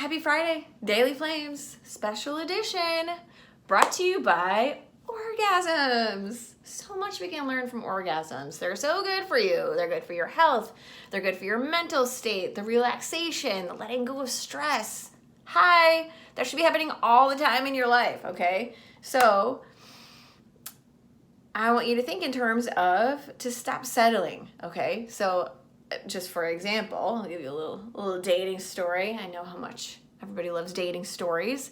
Happy Friday, Daily Flames, special edition, brought to you by orgasms. So much we can learn from orgasms. They're so good for you. They're good for your health. They're good for your mental state, the relaxation, the letting go of stress. Hi, that should be happening all the time in your life, okay? So I want you to think in terms of to stop settling, okay? So just for example, I'll give you a little dating story. I know how much everybody loves dating stories.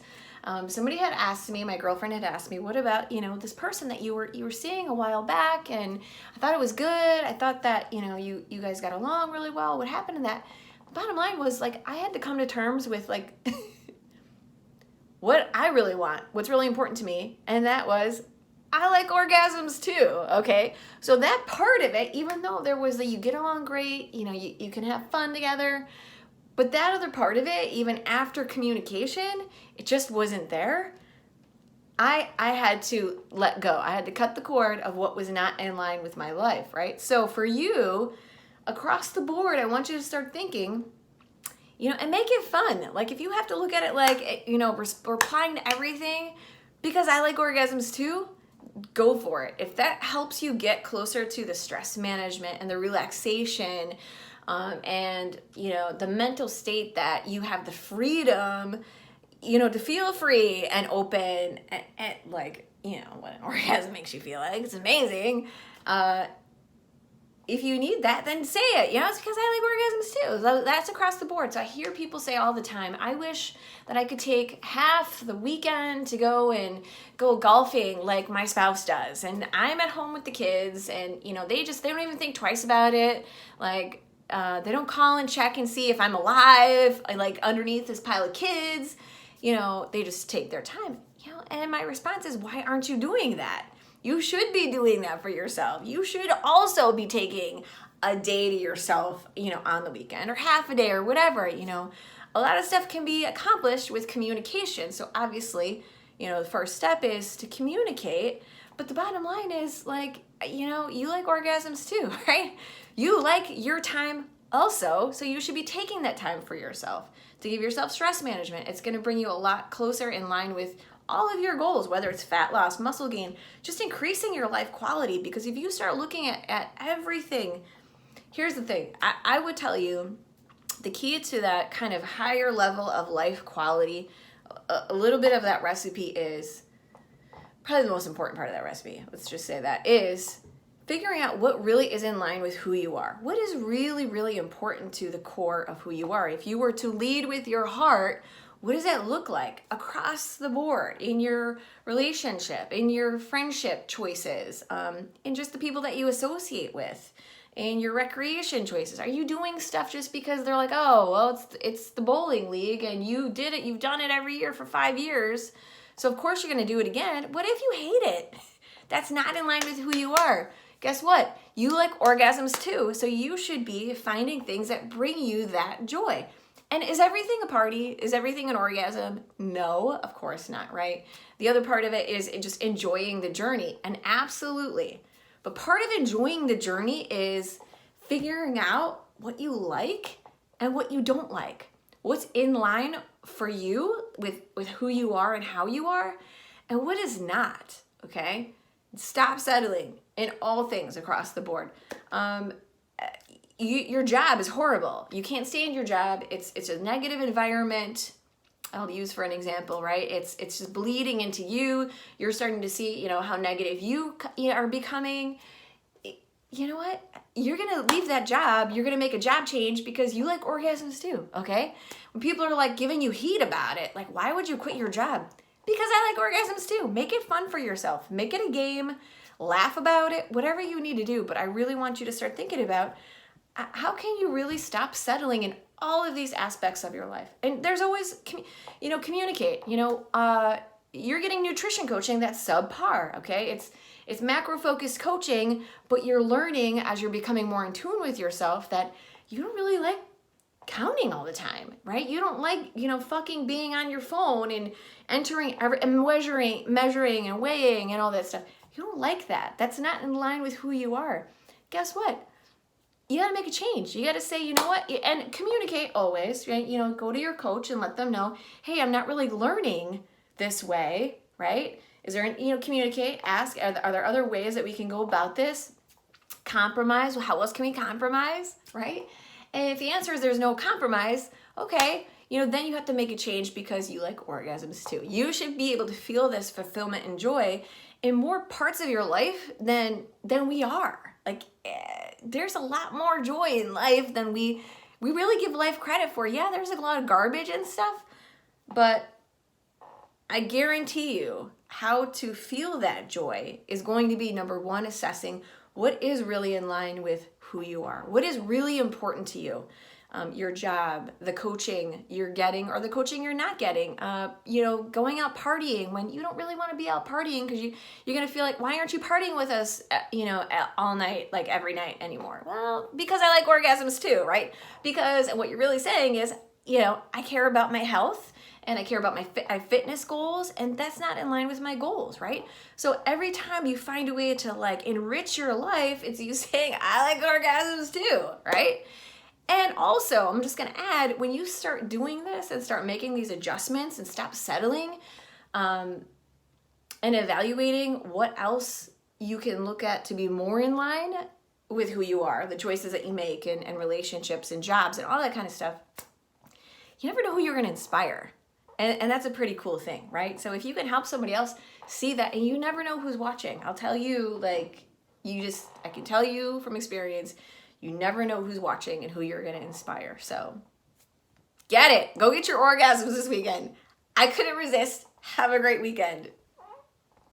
Somebody had asked me, my girlfriend had asked me, what about, this person that you were seeing a while back, and I thought it was good. I thought that, you guys got along really well. What happened to that? The bottom line was, I had to come to terms with, what I really want, what's really important to me, and that was, I like orgasms too, okay? So that part of it, even though there was you get along great, you can have fun together, but that other part of it, even after communication, it just wasn't there. I had to let go. I had to cut the cord of what was not in line with my life, right? So for you, across the board, I want you to start thinking, and make it fun. If you have to look at it we're applying to everything because I like orgasms too, go for it. If that helps you get closer to the stress management and the relaxation and the mental state that you have the freedom to feel free and open and what an orgasm makes you feel like, it's amazing. If you need that, then say it. It's because I like orgasms too. So that's across the board. So I hear people say all the time, I wish that I could take half the weekend to go golfing like my spouse does. And I'm at home with the kids and, they don't even think twice about it. They don't call and check and see if I'm alive, underneath this pile of kids. They just take their time. And my response is, why aren't you doing that? You should be doing that for yourself. You should also be taking a day to yourself, on the weekend or half a day or whatever, A lot of stuff can be accomplished with communication. So obviously, the first step is to communicate. But the bottom line is you like orgasms too, right? You like your time also. So you should be taking that time for yourself to give yourself stress management. It's going to bring you a lot closer in line with all of your goals, whether it's fat loss, muscle gain, just increasing your life quality. Because if you start looking at everything, here's the thing. I would tell you the key to that kind of higher level of life quality, a little bit of that recipe is, probably the most important part of that recipe, let's just say that, is figuring out what really is in line with who you are. What is really, really important to the core of who you are? If you were to lead with your heart, what does that look like across the board in your relationship, in your friendship choices, in just the people that you associate with, in your recreation choices? Are you doing stuff just because they're like, oh, well, it's the bowling league and you did it, you've done it every year for 5 years, so of course you're going to do it again. What if you hate it? That's not in line with who you are. Guess what? You like orgasms too, so you should be finding things that bring you that joy. And is everything a party? Is everything an orgasm? No, of course not, right? The other part of it is just enjoying the journey, and absolutely. But part of enjoying the journey is figuring out what you like and what you don't like. What's in line for you with who you are and how you are, and what is not, okay? Stop settling in all things across the board. Your job is horrible. You can't stay in your job. It's a negative environment. I'll use for an example, right? It's just bleeding into you. You're starting to see, how negative you are becoming. You know what? You're going to leave that job. You're going to make a job change because you like orgasms too, okay? When people are giving you heat about it, why would you quit your job? Because I like orgasms too. Make it fun for yourself. Make it a game. Laugh about it. Whatever you need to do. But I really want you to start thinking about, how can you really stop settling in all of these aspects of your life? And there's always, communicate. You're getting nutrition coaching that's subpar, okay? It's macro-focused coaching, but you're learning as you're becoming more in tune with yourself that you don't really like counting all the time, right? You don't like, fucking being on your phone and entering and measuring and weighing and all that stuff. You don't like that. That's not in line with who you are. Guess what? you got to make a change. You got to say, you know what, and communicate always, right? You know, go to your coach and let them know, hey, I'm not really learning this way, right? Is there, communicate, ask, are there other ways that we can go about this? Compromise, well, how else can we compromise, right? And if the answer is there's no compromise, okay, then you have to make a change because you like orgasms too. You should be able to feel this fulfillment and joy in more parts of your life than we are. Like, there's a lot more joy in life than we really give life credit for. Yeah, there's a lot of garbage and stuff, but I guarantee you how to feel that joy is going to be, number one, assessing what is really in line with who you are. What is really important to you? Your job, the coaching you're getting or the coaching you're not getting, going out partying when you don't really want to be out partying because you're going to feel like, why aren't you partying with us, all night, like every night anymore? Well, because I like orgasms too, right? Because what you're really saying is, I care about my health and I care about my fitness goals, and that's not in line with my goals, right? So every time you find a way to like enrich your life, it's you saying, I like orgasms too, right? And also, I'm just going to add, when you start doing this and start making these adjustments and stop settling and evaluating what else you can look at to be more in line with who you are, the choices that you make and relationships and jobs and all that kind of stuff, you never know who you're going to inspire. And that's a pretty cool thing, right? So if you can help somebody else see that, and you never know who's watching. I'll tell you, I can tell you from experience, you never know who's watching and who you're going to inspire. So get it. Go get your orgasms this weekend. I couldn't resist. Have a great weekend.